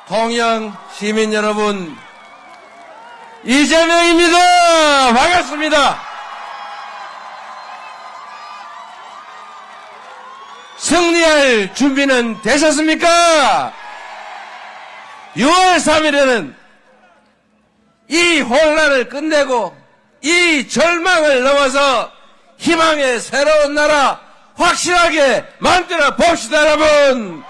통영 시민 여러분, 이재명입니다. 반갑습니다. 승리할 준비는 되셨습니까? 6월 3일에는 이 혼란을 끝내고 이 절망을 넘어서 희망의 새로운 나라 확실하게 만들어 봅시다, 여러분.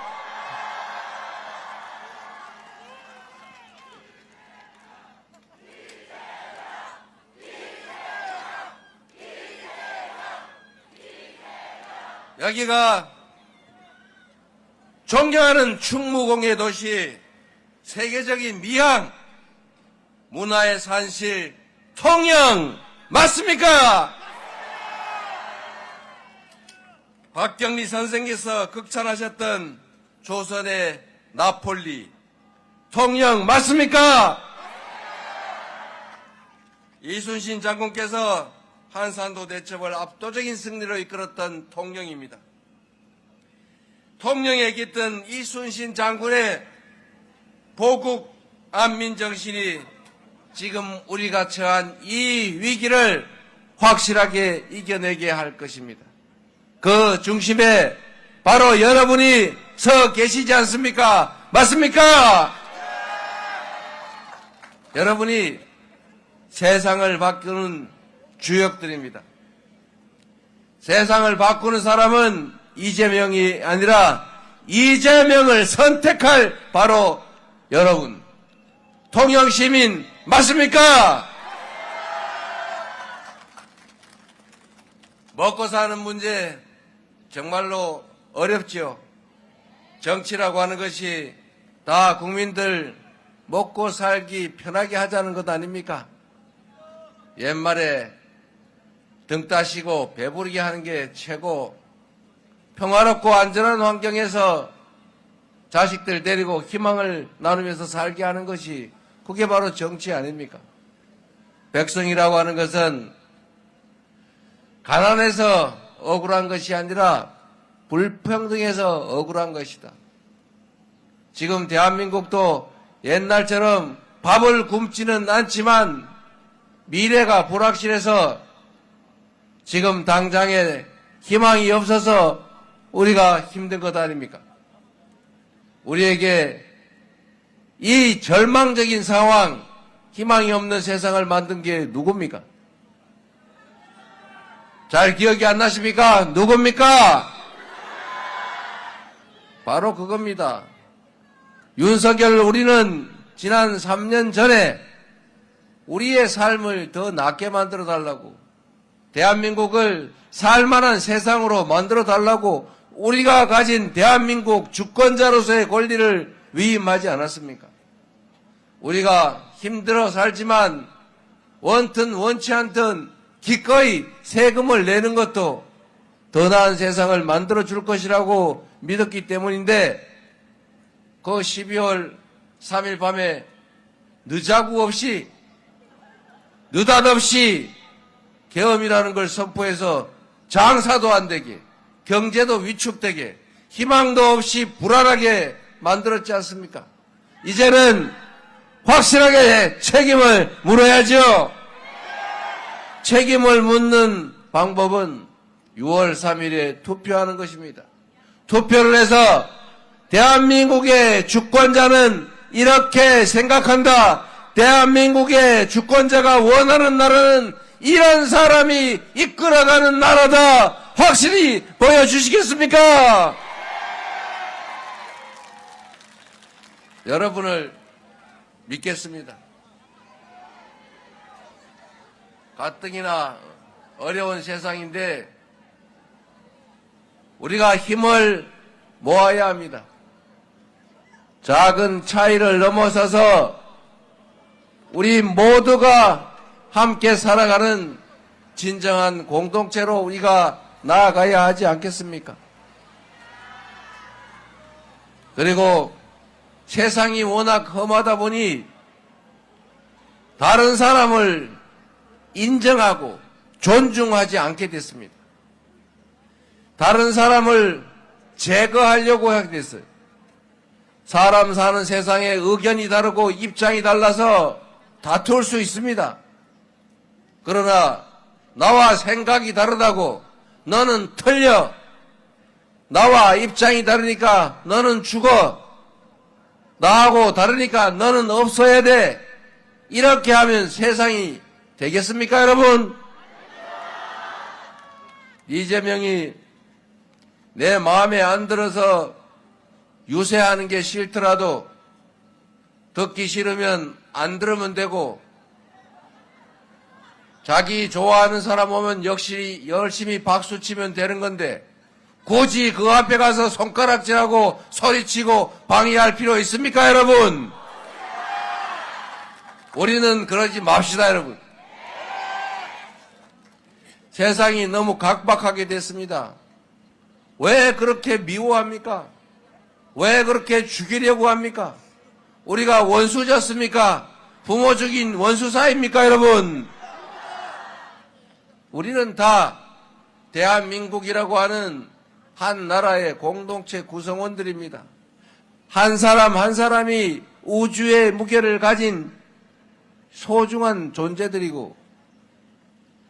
여기가 존경하는 충무공예 도시, 세계적인 미항, 문화의 산실, 통영 맞습니까? 박경리 선생께서 극찬하셨던 조선의 나폴리, 통영 맞습니까? 이순신 장군께서 한산도 대첩을 압도적인 승리로 이끌었던 통영입니다. 통영에 깃든 이순신 장군의 보국 안민 정신이 지금 우리가 처한 이 위기를 확실하게 이겨내게 할 것입니다. 그 중심에 바로 여러분이 서 계시지 않습니까? 맞습니까? 여러분이 세상을 바꾸는 주역들입니다. 세상을 바꾸는 사람은 이재명이 아니라 이재명을 선택할 바로 여러분, 통영시민 맞습니까? 먹고 사는 문제 정말로 어렵지요. 정치라고 하는 것이 다 국민들 먹고 살기 편하게 하자는 것 아닙니까? 옛말에 등 따시고 배부르게 하는 게 최고, 평화롭고 안전한 환경에서 자식들 데리고 희망을 나누면서 살게 하는 것이 그게 바로 정치 아닙니까? 백성이라고 하는 것은 가난해서 억울한 것이 아니라 불평등해서 억울한 것이다. 지금 대한민국도 옛날처럼 밥을 굶지는 않지만 미래가 불확실해서 지금 당장에 희망이 없어서 우리가 힘든 것 아닙니까? 우리에게 이 절망적인 상황, 희망이 없는 세상을 만든 게 누굽니까? 잘 기억이 안 나십니까? 누굽니까? 바로 그겁니다. 윤석열, 우리는 지난 3년 전에 우리의 삶을 더 낫게 만들어 달라고, 대한민국을 살만한 세상으로 만들어 달라고 우리가 가진 대한민국 주권자로서의 권리를 위임하지 않았습니까? 우리가 힘들어 살지만 원튼 원치 않든 기꺼이 세금을 내는 것도 더 나은 세상을 만들어 줄 것이라고 믿었기 때문인데, 그 12월 3일 밤에 늦자구 없이 느닷없이 계엄이라는 걸 선포해서 장사도 안 되게, 경제도 위축되게, 희망도 없이 불안하게 만들었지 않습니까? 이제는 확실하게 책임을 물어야죠. 책임을 묻는 방법은 6월 3일에 투표하는 것입니다. 투표를 해서 대한민국의 주권자는 이렇게 생각한다, 대한민국의 주권자가 원하는 나라는 이런 사람이 이끌어가는 나라다, 확실히 보여주시겠습니까? 여러분을 믿겠습니다. 가뜩이나 어려운 세상인데 우리가 힘을 모아야 합니다. 작은 차이를 넘어서서 우리 모두가 함께 살아가는 진정한 공동체로 우리가 나아가야 하지 않겠습니까? 그리고 세상이 워낙 험하다 보니 다른 사람을 인정하고 존중하지 않게 됐습니다. 다른 사람을 제거하려고 하게 됐어요. 사람 사는 세상에 의견이 다르고 입장이 달라서 다툴 수 있습니다. 그러나 나와 생각이 다르다고 너는 틀려. 나와 입장이 다르니까 너는 죽어. 나하고 다르니까 너는 없어야 돼. 이렇게 하면 세상이 되겠습니까, 여러분? 이재명이 내 마음에 안 들어서 유세하는 게 싫더라도 듣기 싫으면 안 들으면 되고, 자기 좋아하는 사람 오면 역시 열심히 박수 치면 되는 건데 굳이 그 앞에 가서 손가락질하고 소리치고 방해할 필요 있습니까, 여러분? 우리는 그러지 맙시다, 여러분. 세상이 너무 각박하게 됐습니다. 왜 그렇게 미워합니까? 왜 그렇게 죽이려고 합니까? 우리가 원수졌습니까? 부모 죽인 원수 사이입니까, 여러분? 우리는 다 대한민국이라고 하는 한 나라의 공동체 구성원들입니다. 한 사람 한 사람이 우주의 무게를 가진 소중한 존재들이고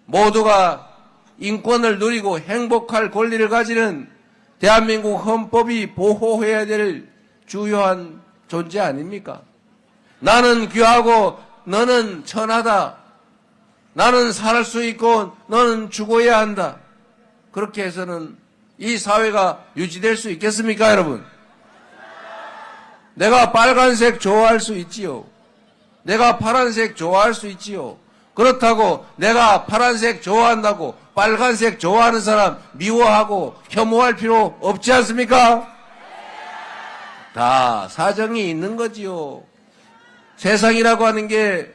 모두가 인권을 누리고 행복할 권리를 가지는 대한민국 헌법이 보호해야 될 주요한 존재 아닙니까? 나는 귀하고 너는 천하다. 나는 살 수 있고 너는 죽어야 한다. 그렇게 해서는 이 사회가 유지될 수 있겠습니까, 여러분? 내가 빨간색 좋아할 수 있지요. 내가 파란색 좋아할 수 있지요. 그렇다고 내가 파란색 좋아한다고 빨간색 좋아하는 사람 미워하고 혐오할 필요 없지 않습니까? 다 사정이 있는 거지요. 세상이라고 하는 게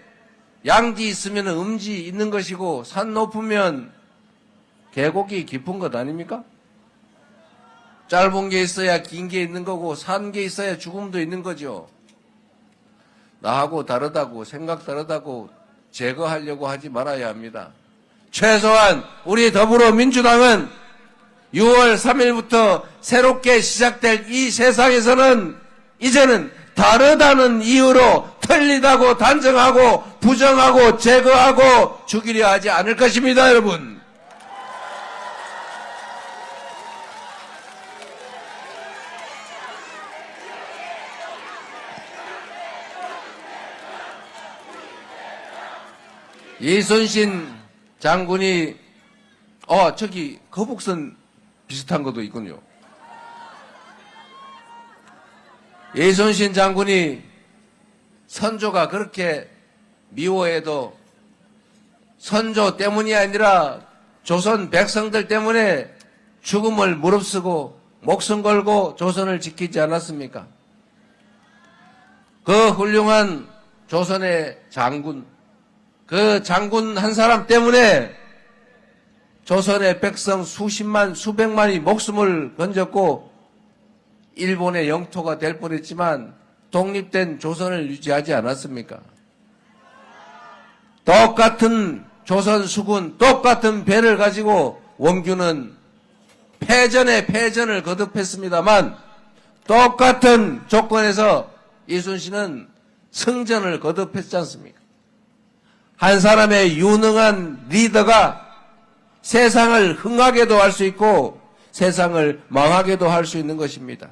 양지 있으면 음지 있는 것이고 산 높으면 계곡이 깊은 것 아닙니까? 짧은 게 있어야 긴 게 있는 거고 산 게 있어야 죽음도 있는 거죠. 나하고 다르다고 생각 다르다고 제거하려고 하지 말아야 합니다. 최소한 우리 더불어민주당은 6월 3일부터 새롭게 시작될 이 세상에서는 이제는 다르다는 이유로 틀리다고 단정하고 부정하고 제거하고 죽이려 하지 않을 것입니다, 여러분. 이순신 장군이 저기 거북선 비슷한 것도 있군요. 이순신 장군이 선조가 그렇게 미워해도 선조 때문이 아니라 조선 백성들 때문에 죽음을 무릅쓰고 목숨 걸고 조선을 지키지 않았습니까? 그 훌륭한 조선의 장군, 그 장군 한 사람 때문에 조선의 백성 수십만, 수백만이 목숨을 건졌고 일본의 영토가 될 뻔했지만 독립된 조선을 유지하지 않았습니까? 똑같은 조선 수군, 똑같은 배를 가지고 원규는 패전에 패전을 거듭했습니다만 똑같은 조건에서 이순신은 승전을 거듭했지 않습니까? 한 사람의 유능한 리더가 세상을 흥하게도 할 수 있고 세상을 망하게도 할 수 있는 것입니다.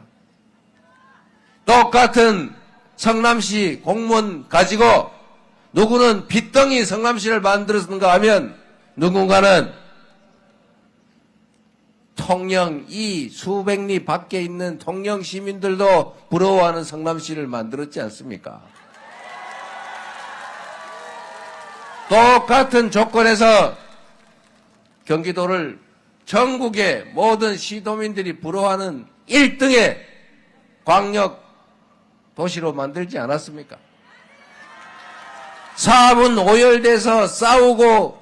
똑같은 성남시 공무원 가지고 누구는 빚덩이 성남시를 만들었는가 하면 누군가는 통영 이 수백 리 밖에 있는 통영 시민들도 부러워하는 성남시를 만들었지 않습니까? 똑같은 조건에서 경기도를 전국의 모든 시도민들이 부러워하는 1등의 광역 도시로 만들지 않았습니까? 사업은 오열돼서 싸우고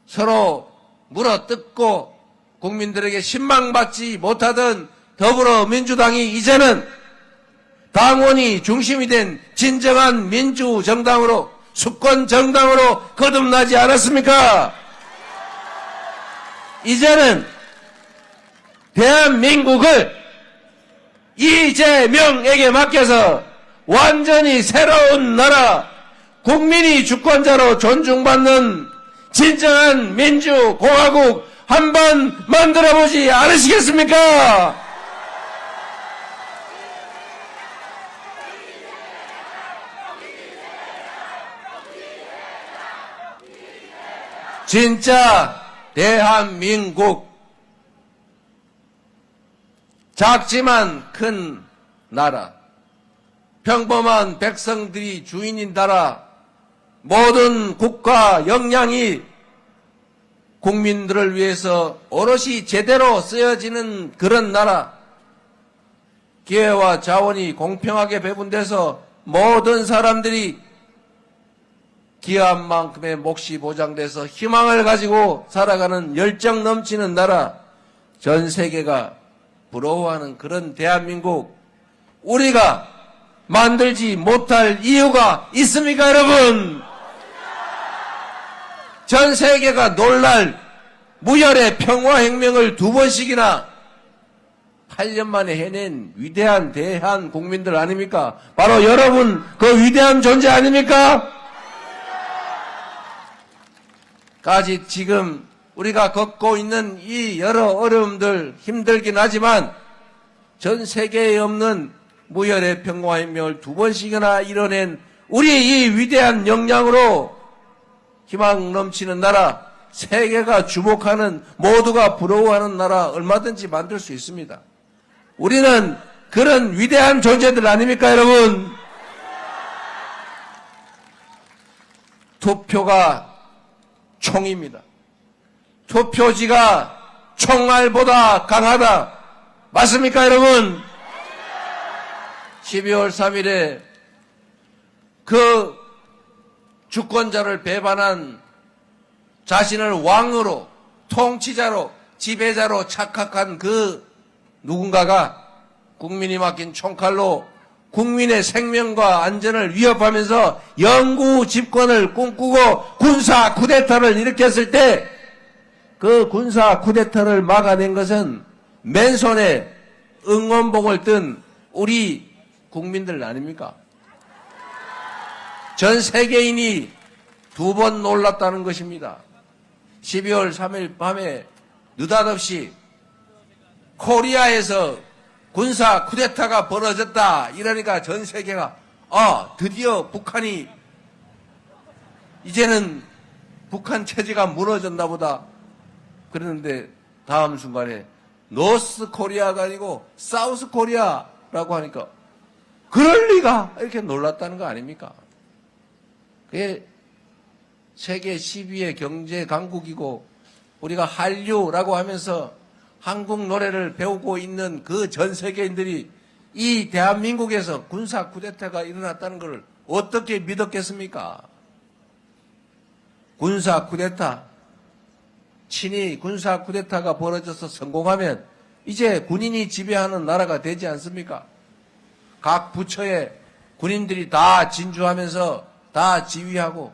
서로 물어뜯고 국민들에게 신망받지 못하던 더불어민주당이 이제는 당원이 중심이 된 진정한 민주정당으로 수권정당으로 거듭나지 않았습니까? 이제는 대한민국을 이재명에게 맡겨서 완전히 새로운 나라, 국민이 주권자로 존중받는 진정한 민주공화국 한번 만들어보지 않으시겠습니까? 진짜 대한민국, 작지만 큰 나라, 평범한 백성들이 주인인 나라, 모든 국가 역량이 국민들을 위해서 오롯이 제대로 쓰여지는 그런 나라, 기회와 자원이 공평하게 배분돼서 모든 사람들이 기여한 만큼의 몫이 보장돼서 희망을 가지고 살아가는 열정 넘치는 나라, 전 세계가 부러워하는 그런 대한민국, 우리가 만들지 못할 이유가 있습니까, 여러분? 전 세계가 놀랄 무혈의 평화혁명을 2번씩이나 8년 만에 해낸 위대한 대한 국민들 아닙니까? 바로 여러분, 그 위대한 존재 아닙니까? 까지 지금 우리가 겪고 있는 이 여러 어려움들 힘들긴 하지만 전 세계에 없는 무혈의 평화혁명을 2번씩이나 이뤄낸 우리 이 위대한 역량으로 희망 넘치는 나라, 세계가 주목하는, 모두가 부러워하는 나라 얼마든지 만들 수 있습니다. 우리는 그런 위대한 존재들 아닙니까, 여러분? 투표가 총입니다. 투표지가 총알보다 강하다. 맞습니까, 여러분? 12월 3일에 그 주권자를 배반한, 자신을 왕으로, 통치자로, 지배자로 착각한 그 누군가가 국민이 맡긴 총칼로 국민의 생명과 안전을 위협하면서 영구 집권을 꿈꾸고 군사 쿠데타를 일으켰을 때 그 군사 쿠데타를 막아낸 것은 맨손에 응원봉을 뜬 우리 국민들 아닙니까? 전 세계인이 2번 놀랐다는 것입니다. 12월 3일 밤에 느닷없이 코리아에서 군사 쿠데타가 벌어졌다 이러니까 전 세계가 드디어 북한이 이제는 북한 체제가 무너졌나 보다 그랬는데 다음 순간에 노스 코리아가 아니고 사우스 코리아라고 하니까 그럴 리가 이렇게 놀랐다는 거 아닙니까? 그게 세계 10위의 경제 강국이고 우리가 한류라고 하면서 한국 노래를 배우고 있는 그 전 세계인들이 이 대한민국에서 군사 쿠데타가 일어났다는 것을 어떻게 믿었겠습니까? 군사 쿠데타, 친히 군사 쿠데타가 벌어져서 성공하면 이제 군인이 지배하는 나라가 되지 않습니까? 각 부처에 군인들이 다 진주하면서 다 지휘하고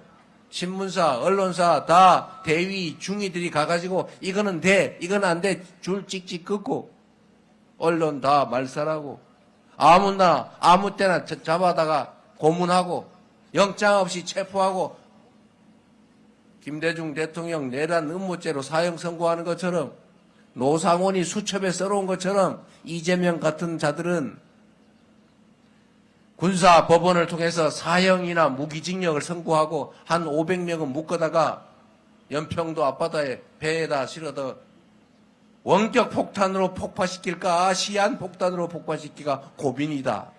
신문사, 언론사 다 대위, 중위들이 가가지고 이거는 돼, 이건 안 돼, 줄 찍찍 긋고 언론 다 말살하고 아무나 아무 때나 잡아다가 고문하고 영장 없이 체포하고 김대중 대통령 내란 음모죄로 사형 선고하는 것처럼 노상원이 수첩에 써놓은 것처럼 이재명 같은 자들은 군사법원을 통해서 사형이나 무기징역을 선고하고 한 500명은 묶어다가 연평도 앞바다에 배에다 실어서 원격 폭탄으로 폭파시킬까 시한 폭탄으로 폭파시키기가 고민이다.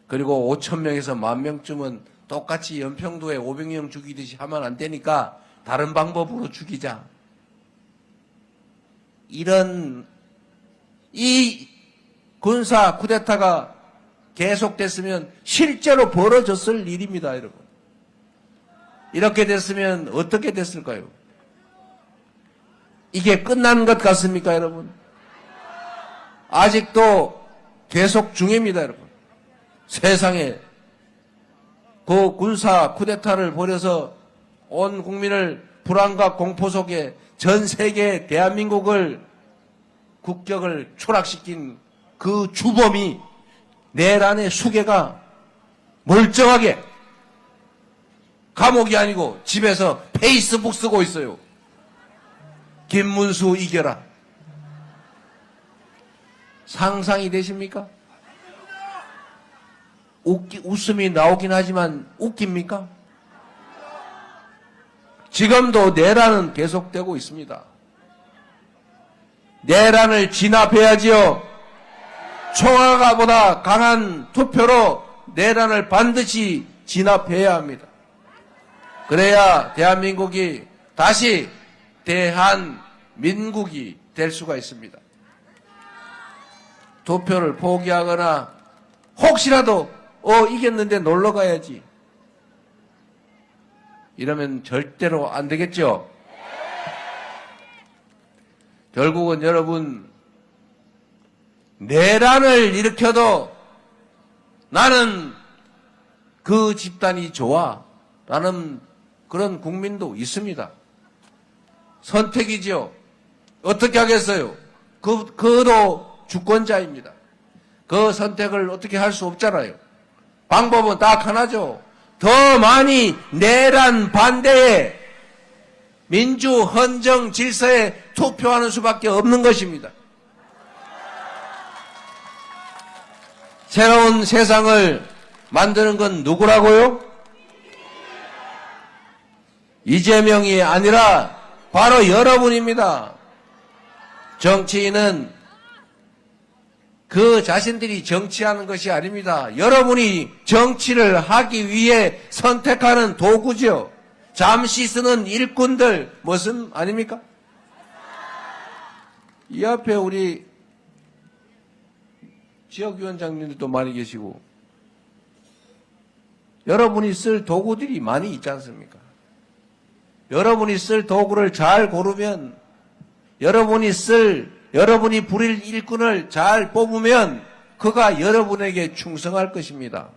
그리고 5,000명에서 10,000명쯤은 똑같이 연평도에 500명 죽이듯이 하면 안 되니까 다른 방법으로 죽이자. 이런 이 군사 쿠데타가 계속됐으면 실제로 벌어졌을 일입니다, 여러분. 이렇게 됐으면 어떻게 됐을까요? 이게 끝난 것 같습니까, 여러분? 아직도 계속 중입니다, 여러분. 세상에 그 군사 쿠데타를 벌여서 온 국민을 불안과 공포 속에 전 세계 대한민국을 국격을 추락시킨 그 주범이 내란의 수괴가 멀쩡하게 감옥이 아니고 집에서 페이스북 쓰고 있어요. 김문수 이겨라. 상상이 되십니까? 웃음이 나오긴 하지만 웃깁니까? 지금도 내란은 계속되고 있습니다. 내란을 진압해야지요. 총알보다 강한 투표로 내란을 반드시 진압해야 합니다. 그래야 대한민국이 다시 대한민국이 될 수가 있습니다. 투표를 포기하거나 혹시라도 이겼는데 놀러 가야지 이러면 절대로 안 되겠죠. 결국은 여러분 내란을 일으켜도 나는 그 집단이 좋아 라는 그런 국민도 있습니다. 선택이죠. 어떻게 하겠어요? 그도 주권자입니다. 그 선택을 어떻게 할 수 없잖아요. 방법은 딱 하나죠. 더 많이 내란 반대에 민주 헌정 질서에 투표하는 수밖에 없는 것입니다. 새로운 세상을 만드는 건 누구라고요? 이재명이 아니라 바로 여러분입니다. 정치인은 그 자신들이 정치하는 것이 아닙니다. 여러분이 정치를 하기 위해 선택하는 도구죠. 잠시 쓰는 일꾼들 무슨 아닙니까? 이 앞에 우리 지역위원장님들도 많이 계시고 여러분이 쓸 도구들이 많이 있지 않습니까? 여러분이 쓸 도구를 잘 고르면 여러분이 부릴 일꾼을 잘 뽑으면 그가 여러분에게 충성할 것입니다.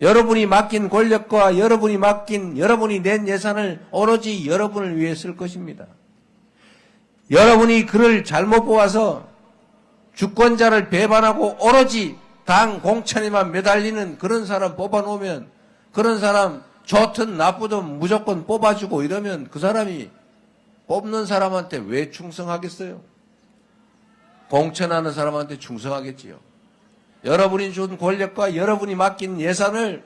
여러분이 맡긴 권력과 여러분이 낸 예산을 오로지 여러분을 위해 쓸 것입니다. 여러분이 그를 잘못 뽑아서 주권자를 배반하고 오로지 당 공천에만 매달리는 그런 사람 뽑아놓으면 그런 사람 좋든 나쁘든 무조건 뽑아주고 이러면 그 사람이 뽑는 사람한테 왜 충성하겠어요? 공천하는 사람한테 충성하겠지요. 여러분이 준 권력과 여러분이 맡긴 예산을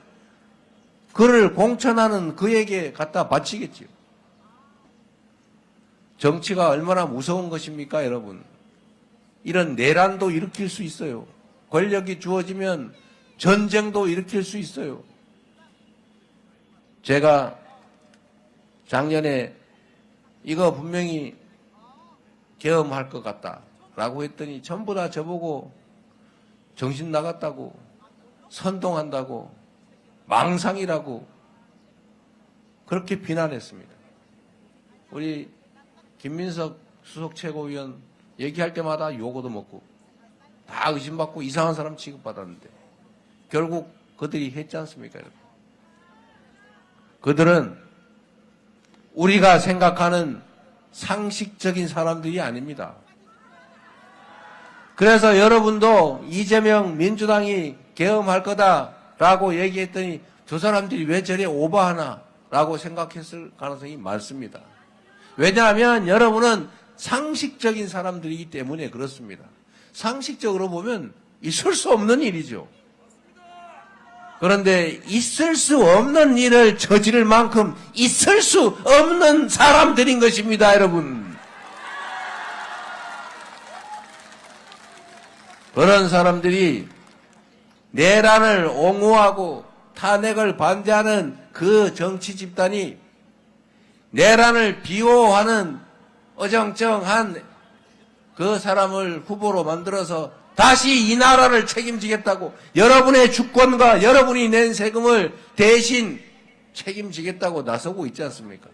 그를 공천하는 그에게 갖다 바치겠지요. 정치가 얼마나 무서운 것입니까, 여러분? 이런 내란도 일으킬 수 있어요. 권력이 주어지면 전쟁도 일으킬 수 있어요. 제가 작년에 이거 분명히 계엄할 것 같다라고 했더니 전부 다 저보고 정신 나갔다고, 선동한다고, 망상이라고 그렇게 비난했습니다. 우리 김민석 수석 최고위원 얘기할 때마다 요거도 먹고 다 의심받고 이상한 사람 취급받았는데 결국 그들이 했지 않습니까, 여러분? 그들은 우리가 생각하는 상식적인 사람들이 아닙니다. 그래서 여러분도 이재명 민주당이 계엄할 거다라고 얘기했더니 저 사람들이 왜 저래 오버하나라고 생각했을 가능성이 많습니다. 왜냐하면 여러분은 상식적인 사람들이기 때문에 그렇습니다. 상식적으로 보면 있을 수 없는 일이죠. 그런데 있을 수 없는 일을 저지를 만큼 있을 수 없는 사람들인 것입니다, 여러분. 그런 사람들이 내란을 옹호하고 탄핵을 반대하는 그 정치 집단이 내란을 비호하는 어정쩡한 그 사람을 후보로 만들어서 다시 이 나라를 책임지겠다고, 여러분의 주권과 여러분이 낸 세금을 대신 책임지겠다고 나서고 있지 않습니까?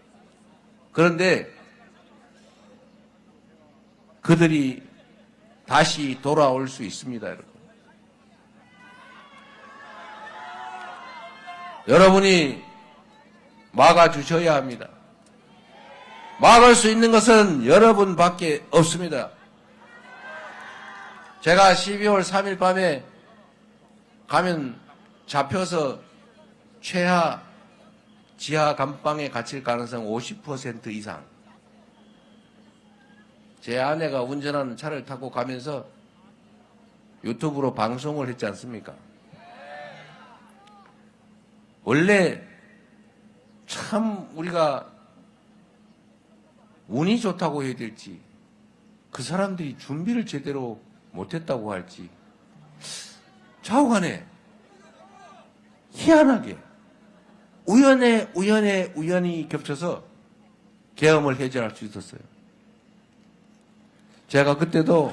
그런데 그들이 다시 돌아올 수 있습니다, 여러분. 여러분이 막아주셔야 합니다. 막을 수 있는 것은 여러분밖에 없습니다. 제가 12월 3일 밤에 가면 잡혀서 최하 지하 감방에 갇힐 가능성 50% 이상. 제 아내가 운전하는 차를 타고 가면서 유튜브로 방송을 했지 않습니까? 원래 참 우리가 운이 좋다고 해야 될지, 그 사람들이 준비를 제대로 못했다고 할지, 좌우간에 희한하게 우연히 겹쳐서 계엄을 해제할 수 있었어요. 제가 그때도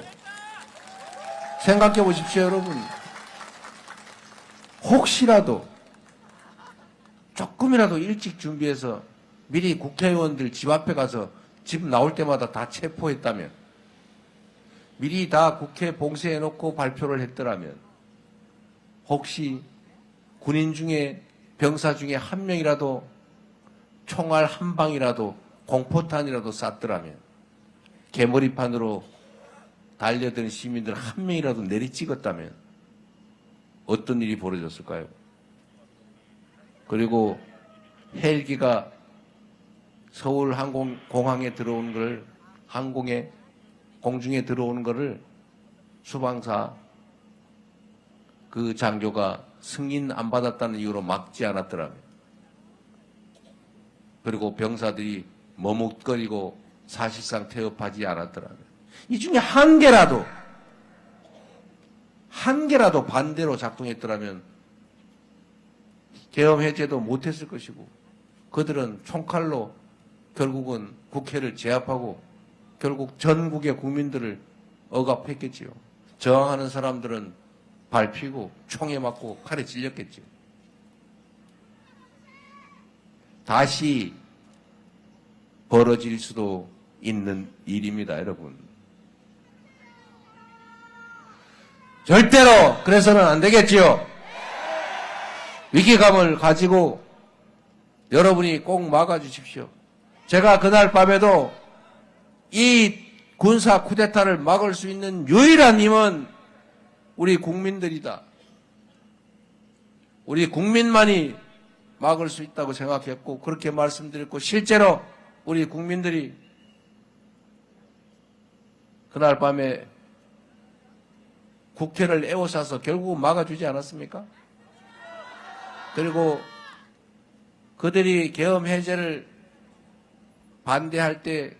생각해 보십시오, 여러분. 혹시라도 조금이라도 일찍 준비해서 미리 국회의원들 집 앞에 가서 집 나올 때마다 다 체포했다면, 미리 다 국회 봉쇄해놓고 발표를 했더라면, 혹시 군인 중에 병사 중에 한 명이라도 총알 한 방이라도 공포탄이라도 쐈더라면, 개머리판으로 달려든 시민들 한 명이라도 내리 찍었다면 어떤 일이 벌어졌을까요? 그리고 헬기가 서울 공항에 들어온 걸, 공중에 들어오는 것을 수방사 그 장교가 승인 안 받았다는 이유로 막지 않았더라면, 그리고 병사들이 머뭇거리고 사실상 태업하지 않았더라면, 이 중에 한 개라도 반대로 작동했더라면 계엄 해제도 못했을 것이고, 그들은 총칼로 결국은 국회를 제압하고 결국 전국의 국민들을 억압했겠지요. 저항하는 사람들은 밟히고 총에 맞고 칼에 찔렸겠지요. 다시 벌어질 수도 있는 일입니다, 여러분. 절대로 그래서는 안 되겠지요. 위기감을 가지고 여러분이 꼭 막아주십시오. 제가 그날 밤에도 이 군사 쿠데타를 막을 수 있는 유일한 힘은 우리 국민들이다. 우리 국민만이 막을 수 있다고 생각했고, 그렇게 말씀드렸고, 실제로 우리 국민들이 그날 밤에 국회를 에워싸서 결국은 막아주지 않았습니까? 그리고 그들이 계엄 해제를 반대할 때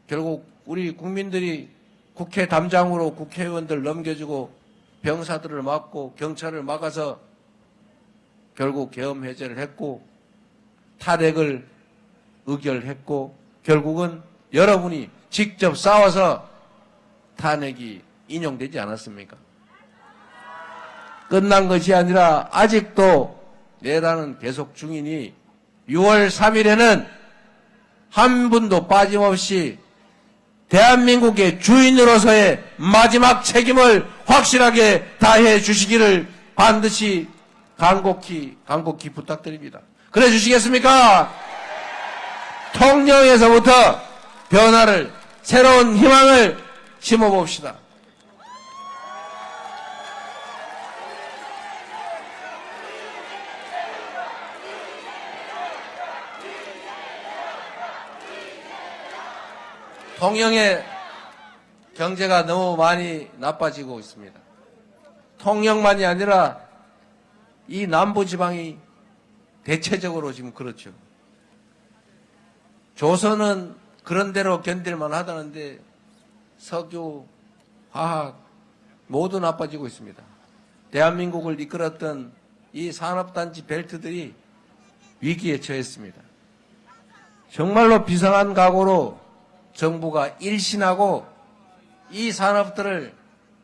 결국 우리 국민들이 국회 담장으로 국회의원들 넘겨주고 병사들을 막고 경찰을 막아서 결국 계엄 해제를 했고, 탄핵을 의결했고, 결국은 여러분이 직접 싸워서 탄핵이 인용되지 않았습니까? 끝난 것이 아니라 아직도 내란은 계속 중이니 6월 3일에는 한 분도 빠짐없이 대한민국의 주인으로서의 마지막 책임을 확실하게 다해 주시기를 반드시 간곡히 부탁드립니다. 그래 주시겠습니까? 통영에서부터 변화를, 새로운 희망을 심어봅시다. 통영의 경제가 너무 많이 나빠지고 있습니다. 통영만이 아니라 이 남부지방이 대체적으로 지금 그렇죠. 조선은 그런 대로 견딜만 하다는데 석유, 화학 모두 나빠지고 있습니다. 대한민국을 이끌었던 이 산업단지 벨트들이 위기에 처했습니다. 정말로 비상한 각오로 정부가 일신하고 이 산업들을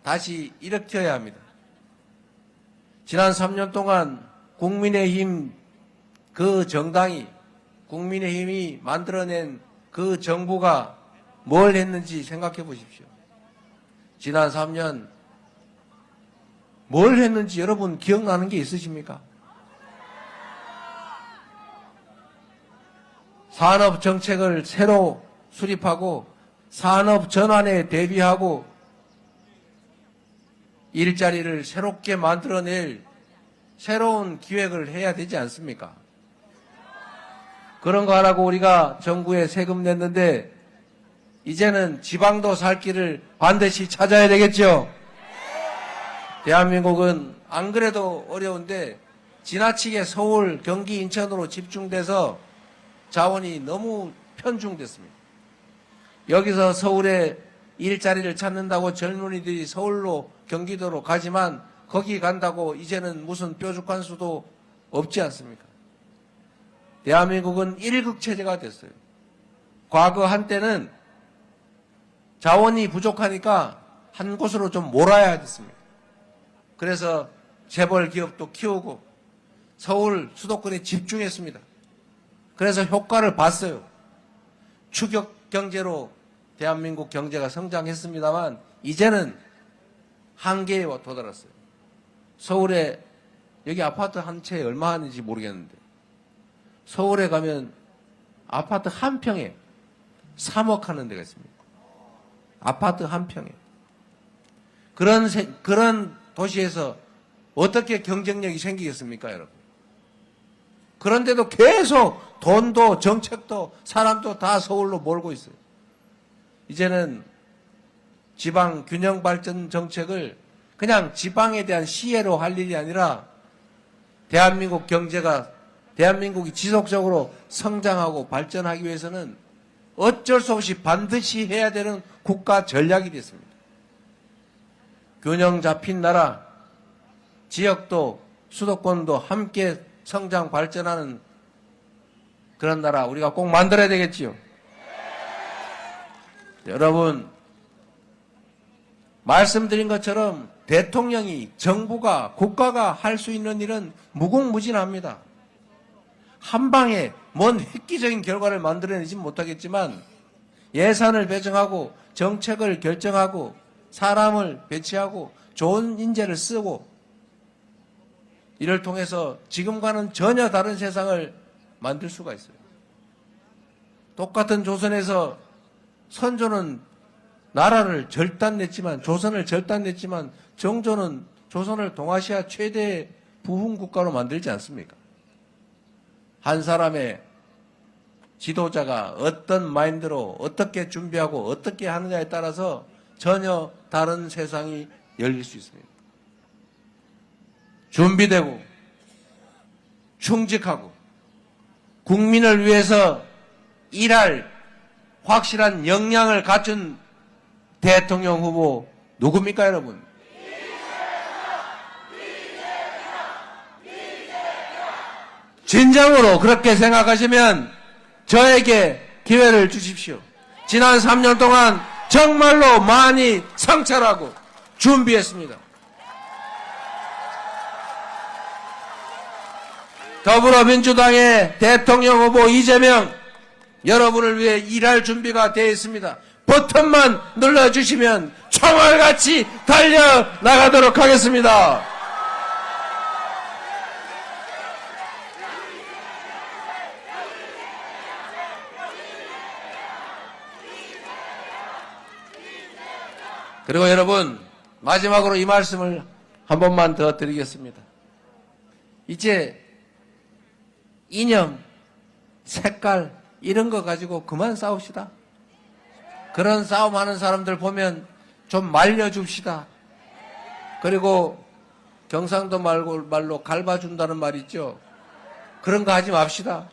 다시 일으켜야 합니다. 지난 3년 동안 국민의힘 그 정당이, 국민의힘이 만들어낸 그 정부가 뭘 했는지 생각해 보십시오. 지난 3년 뭘 했는지 여러분 기억나는 게 있으십니까? 산업 정책을 새로 수립하고 산업 전환에 대비하고 일자리를 새롭게 만들어낼 새로운 기획을 해야 되지 않습니까? 그런 거 하라고 우리가 정부에 세금 냈는데 이제는 지방도 살 길을 반드시 찾아야 되겠죠? 대한민국은 안 그래도 어려운데 지나치게 서울, 경기, 인천으로 집중돼서 자원이 너무 편중됐습니다. 여기서 서울에 일자리를 찾는다고 젊은이들이 서울로 경기도로 가지만 거기 간다고 이제는 무슨 뾰족한 수도 없지 않습니까? 대한민국은 1극 체제가 됐어요. 과거 한때는 자원이 부족하니까 한 곳으로 좀 몰아야 됐습니다. 그래서 재벌 기업도 키우고 서울 수도권에 집중했습니다. 그래서 효과를 봤어요. 추격 경제로 대한민국 경제가 성장했습니다만 이제는 한계에 도달했어요. 서울에 여기 아파트 한 채 얼마 하는지 모르겠는데 서울에 가면 아파트 한 평에 3억 하는 데가 있습니다. 아파트 한 평에. 그런 도시에서 어떻게 경쟁력이 생기겠습니까, 여러분? 그런데도 계속 돈도 정책도 사람도 다 서울로 몰고 있어요. 이제는 지방 균형 발전 정책을 그냥 지방에 대한 시혜로 할 일이 아니라 대한민국이 지속적으로 성장하고 발전하기 위해서는 어쩔 수 없이 반드시 해야 되는 국가 전략이 됐습니다. 균형 잡힌 나라, 지역도 수도권도 함께 성장 발전하는 그런 나라 우리가 꼭 만들어야 되겠지요. 여러분, 말씀드린 것처럼 대통령이, 정부가, 국가가 할 수 있는 일은 무궁무진합니다. 한 방에 뭔 획기적인 결과를 만들어내지 못하겠지만 예산을 배정하고 정책을 결정하고 사람을 배치하고 좋은 인재를 쓰고 이를 통해서 지금과는 전혀 다른 세상을 만들 수가 있어요. 똑같은 조선에서 선조는 나라를 절단냈지만, 조선을 절단냈지만 정조는 조선을 동아시아 최대의 부흥 국가로 만들지 않습니까? 한 사람의 지도자가 어떤 마인드로 어떻게 준비하고 어떻게 하느냐에 따라서 전혀 다른 세상이 열릴 수 있습니다. 준비되고 충직하고 국민을 위해서 일할 확실한 역량을 갖춘 대통령 후보 누굽니까, 여러분? 진정으로 그렇게 생각하시면 저에게 기회를 주십시오. 지난 3년 동안 정말로 많이 성찰하고 준비했습니다. 더불어민주당의 대통령 후보 이재명, 여러분을 위해 일할 준비가 되어 있습니다. 버튼만 눌러주시면 총알같이 달려나가도록 하겠습니다. 그리고 여러분, 마지막으로 이 말씀을 한 번만 더 드리겠습니다. 이제 이념, 색깔 이런 거 가지고 그만 싸웁시다. 그런 싸움하는 사람들 보면 좀 말려줍시다. 그리고 경상도 말로 갈봐준다는 말 있죠. 그런 거 하지 맙시다.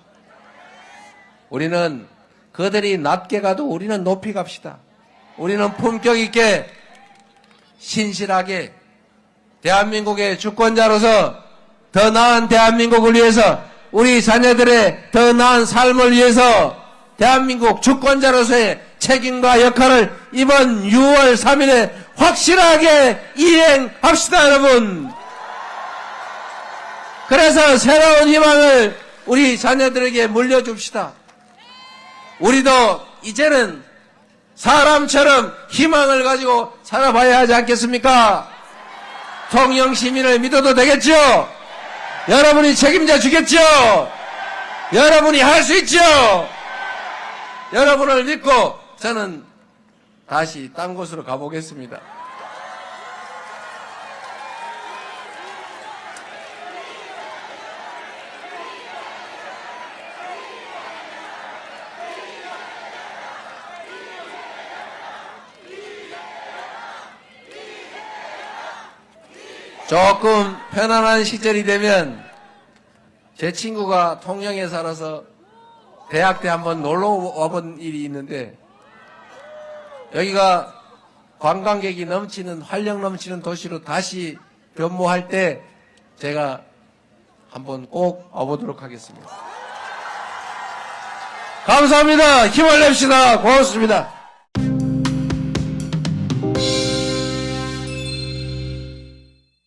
우리는 그들이 낮게 가도 우리는 높이 갑시다. 우리는 품격 있게 신실하게 대한민국의 주권자로서 더 나은 대한민국을 위해서, 우리 자녀들의 더 나은 삶을 위해서 대한민국 주권자로서의 책임과 역할을 이번 6월 3일에 확실하게 이행합시다, 여러분. 그래서 새로운 희망을 우리 자녀들에게 물려줍시다. 우리도 이제는 사람처럼 희망을 가지고 살아봐야 하지 않겠습니까? 통영 시민을 믿어도 되겠죠? 여러분이 책임져 주겠죠? 여러분이 할 수 있죠? 여러분을 믿고 저는 다시 딴 곳으로 가보겠습니다. 조금 편안한 시절이 되면 제 친구가 통영에 살아서 대학 때 한번 놀러 와본 일이 있는데 여기가 관광객이 넘치는 활력 넘치는 도시로 다시 변모할 때 제가 한번 꼭 와보도록 하겠습니다. 감사합니다. 힘을 냅시다. 고맙습니다.